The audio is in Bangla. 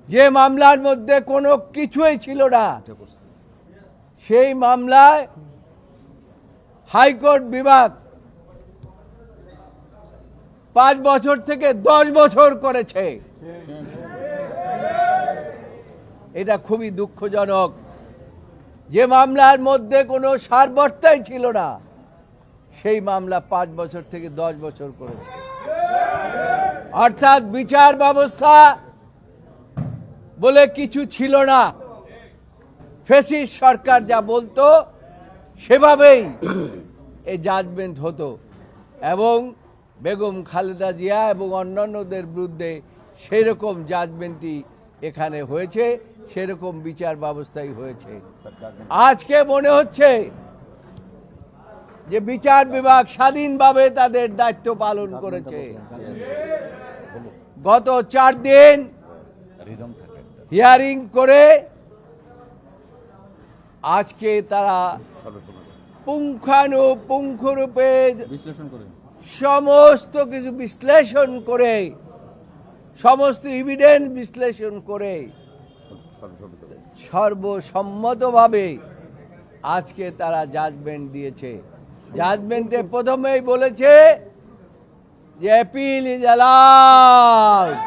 যে মামলার মধ্যে কোনো কিছুই ছিল না, সেই মামলায় হাইকোর্ট বিভাগ 5 বছর থেকে 10 বছর করেছে। এটা খুবই দুঃখজনক। যে মামলার মধ্যে কোনো সারবর্তাই ছিল না, সেই মামলা 5 বছর থেকে 10 বছর করেছে। অর্থাৎ বিচার ব্যবস্থা বলে কিছু ছিল না। ফ্যাসিস্ট সরকার যা বলতো সেভাবেই এই জাজমেন্ট হতো এবং বেগম খালেদা জিয়া এবং অন্যান্যদের বিরুদ্ধে সেরকম জাজমেন্টই এখানে হয়েছে, সেরকম বিচার ব্যবস্থাই হয়েছে। আজকে মনে হচ্ছে যে বিচার বিভাগ স্বাধীনভাবে তাদের দায়িত্ব পালন করেছে। গত 4 দিন হিয়ারিং করে আজকে তারা পুঙ্খানুপুঙ্খরূপে সমস্ত কিছু বিশ্লেষণ করে, সমস্ত এভিডেন্স বিশ্লেষণ করে সর্বসম্মতভাবে আজকে তারা জাজমেন্ট দিয়েছে। জাজমেন্টে প্রথমেই বলেছে যে অ্যাপিল ইজ অ্যালাউড।